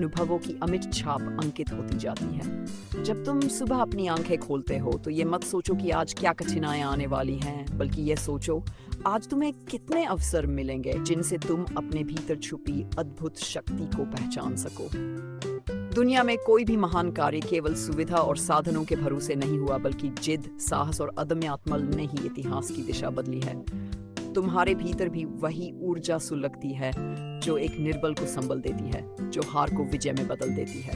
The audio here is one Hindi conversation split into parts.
अनुभवों की अमिट छाप अंकित होती जाती है। जब तुम सुबह अपनी आंखें खोलते हो तो ये मत सोचो कि आज क्या कठिनाइयां आने वाली हैं, बल्कि ये सोचो आज तुम्हें कितने अवसर मिलेंगे जिनसे तुम अपने भीतर छुपी अद्भुत शक्ति को पहचान सको। दुनिया में कोई भी महान कार्य केवल सुविधा और साधनों के भरोसे नहीं हुआ, बल्कि जिद, साहस और अदम्य आत्मबल ने ही इतिहास की दिशा बदली है। तुम्हारे भीतर भी वही ऊर्जा सुलगती है जो एक निर्बल को संबल देती है, जो हार को विजय में बदल देती है।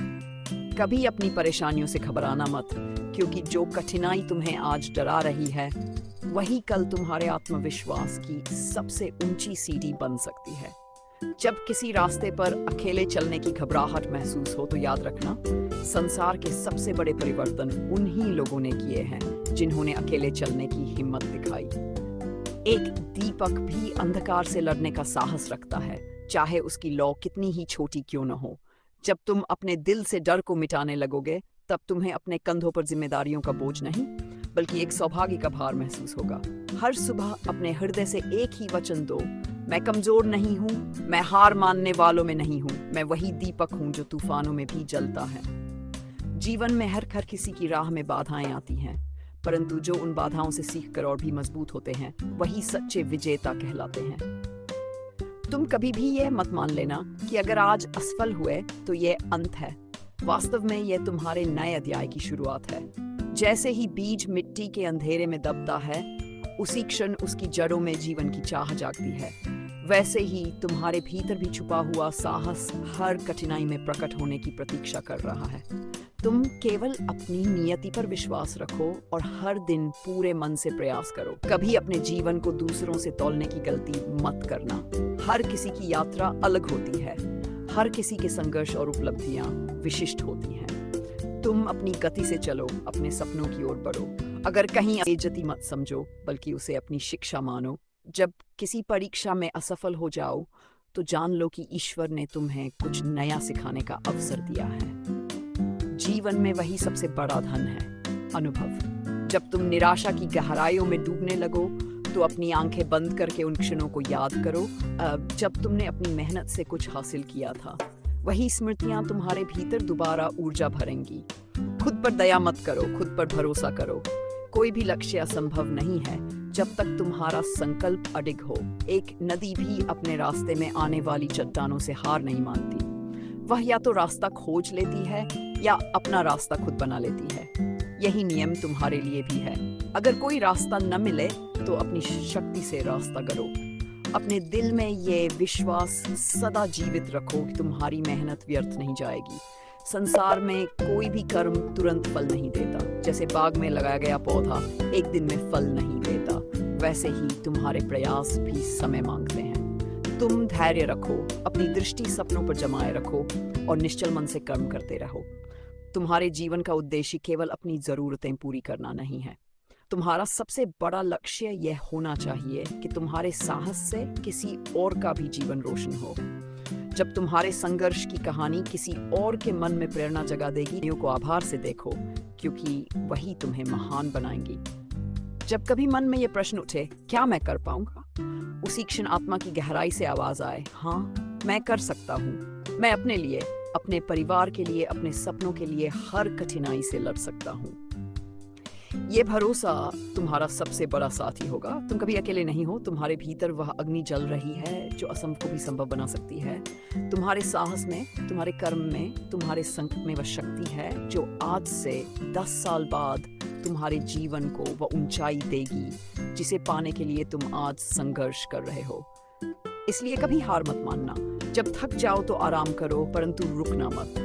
कभी अपनी परेशानियों से घबराना मत, क्योंकि जो कठिनाई तुम्हें आज डरा रही है वही कल तुम्हारे आत्मविश्वास की सबसे ऊंची सीढ़ी बन सकती है। जब किसी रास्ते पर अकेले चलने की घबराहट महसूस हो तो याद रखना, संसार के सबसे बड़े परिवर्तन उन्हीं लोगों ने किए हैं जिन्होंने अकेले चलने की हिम्मत दिखाई। एक दीपक भी अंधकार से लड़ने का साहस रखता है, चाहे उसकी लौ कितनी ही छोटी क्यों न हो। जब तुम अपने दिल से डर को मिटाने लगोगे, तब तुम्हें अपने कंधों पर जिम्मेदारियों का बोझ नहीं, बल्कि एक सौभाग्य का भार महसूस होगा। हर सुबह अपने हृदय से एक ही वचन दो, मैं कमजोर नहीं हूँ, मैं हार मानने वालों में नहीं हूँ, मैं वही दीपक हूँ जो तूफानों में भी जलता है। जीवन में हर किसी की राह में बाधाएं आती हैं, परंतु जो उन बाधाओं से सीखकर और भी मजबूत होते हैं वही सच्चे विजेता कहलाते हैं। तुम कभी भी यह मत मान लेना कि अगर आज असफल हुए तो यह अंत है। वास्तव में यह तुम्हारे नए अध्याय की शुरुआत है। जैसे ही बीज मिट्टी के अंधेरे में दबता है, उसी क्षण उसकी जड़ों में जीवन की चाह जागती है। वैसे ही तुम्हारे भीतर भी छुपा हुआ साहस हर कठिनाई में प्रकट होने की प्रतीक्षा कर रहा है। तुम केवल अपनी नियति पर विश्वास रखो और हर दिन पूरे मन से प्रयास करो। कभी अपने जीवन को दूसरों से तौलने की गलती मत करना। हर किसी की यात्रा अलग होती है, हर किसी के संघर्ष और उपलब्धियां विशिष्ट होती हैं। तुम अपनी गति से चलो, अपने सपनों की ओर बढ़ो। अगर कहीं बेइज्जती मत समझो, बल्कि उसे अपनी शिक्षा मानो। जब किसी परीक्षा में असफल हो जाओ तो जान लो कि ईश्वर ने तुम्हें कुछ नया सिखाने का अवसर दिया है। जीवन में वही सबसे बड़ा धन है, अनुभव। जब तुम निराशा की गहराइयों में डूबने लगो तो अपनी आंखें बंद करके उन क्षणों को याद करो जब तुमने अपनी मेहनत से कुछ हासिल किया था। वही स्मृतियां तुम्हारे भीतर दोबारा ऊर्जा भरेंगी। खुद पर दया मत करो, खुद पर भरोसा करो। कोई भी लक्ष्य असंभव नहीं है जब तक तुम्हारा संकल्प अडिग हो। एक नदी भी अपने रास्ते में आने वाली चट्टानों से हार नहीं मानती। वह या तो रास्ता खोज लेती है या अपना रास्ता खुद बना लेती है। यही नियम तुम्हारे लिए भी है। अगर कोई रास्ता न मिले तो अपनी शक्ति से रास्ता करो। अपने दिल में ये विश्वास सदा जीवित रखो कि तुम्हारी मेहनत व्यर्थ नहीं जाएगी। संसार में कोई भी कर्म तुरंत फल नहीं देता। जैसे बाग में लगाया गया पौधा एक दिन में फल नहीं देता, वैसे ही तुम्हारे प्रयास भी समय मांगते हैं। तुम धैर्य रखो, अपनी दृष्टि सपनों पर जमाए रखो और निश्चल मन से कर्म करते रहो। तुम्हारे जीवन का उद्देश्य केवल अपनी जरूरतें पूरी करना नहीं है। तुम्हारा सबसे बड़ा लक्ष्य यह होना चाहिए कि तुम्हारे साहस से किसी और का भी जीवन रोशन हो। जब तुम्हारे संघर्ष की कहानी किसी और के मन में प्रेरणा जगा देगी, को आभार से देखो, क्योंकि वही तुम्हें महान बनाएंगी। जब कभी मन में यह प्रश्न उठे, क्या मैं कर पाऊंगा, उसी क्षण आत्मा की गहराई से आवाज आए, हाँ मैं कर सकता हूँ। मैं अपने लिए, अपने परिवार के लिए, अपने सपनों के लिए हर कठिनाई से लड़ सकता हूँ। ये भरोसा तुम्हारा सबसे बड़ा साथी होगा। तुम कभी अकेले नहीं हो। तुम्हारे भीतर वह अग्नि जल रही है जो असंभव को भी संभव बना सकती है। तुम्हारे साहस में, तुम्हारे कर्म में, तुम्हारे संकट में वह शक्ति है जो आज से 10 साल बाद तुम्हारे जीवन को वह ऊंचाई देगी जिसे पाने के लिए तुम आज संघर्ष कर रहे हो। इसलिए कभी हार मत मानना। जब थक जाओ तो आराम करो, परंतु रुकना मत।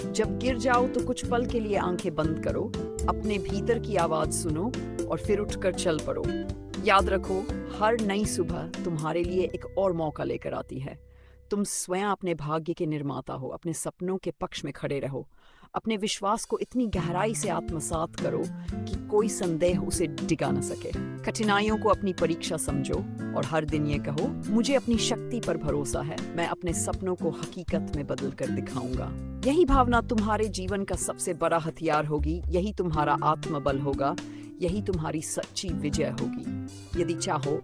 जब गिर जाओ तो कुछ पल के लिए आंखें बंद करो, अपने भीतर की आवाज सुनो और फिर उठकर चल पड़ो। याद रखो, हर नई सुबह तुम्हारे लिए एक और मौका लेकर आती है। तुम स्वयं अपने भाग्य के निर्माता हो। अपने सपनों के पक्ष में खड़े रहो। अपने विश्वास को इतनी गहराई से आत्मसात करो कि कोई संदेह उसे डिगा न सके। कठिनाइयों को अपनी परीक्षा समझो और हर दिन ये कहो, मुझे अपनी शक्ति पर भरोसा है, मैं अपने सपनों को हकीकत में बदल कर दिखाऊंगा। यही भावना तुम्हारे जीवन का सबसे बड़ा हथियार होगी। यही तुम्हारा आत्मबल होगा। यही तुम्हारी सच्ची विजय होगी। यदि चाहो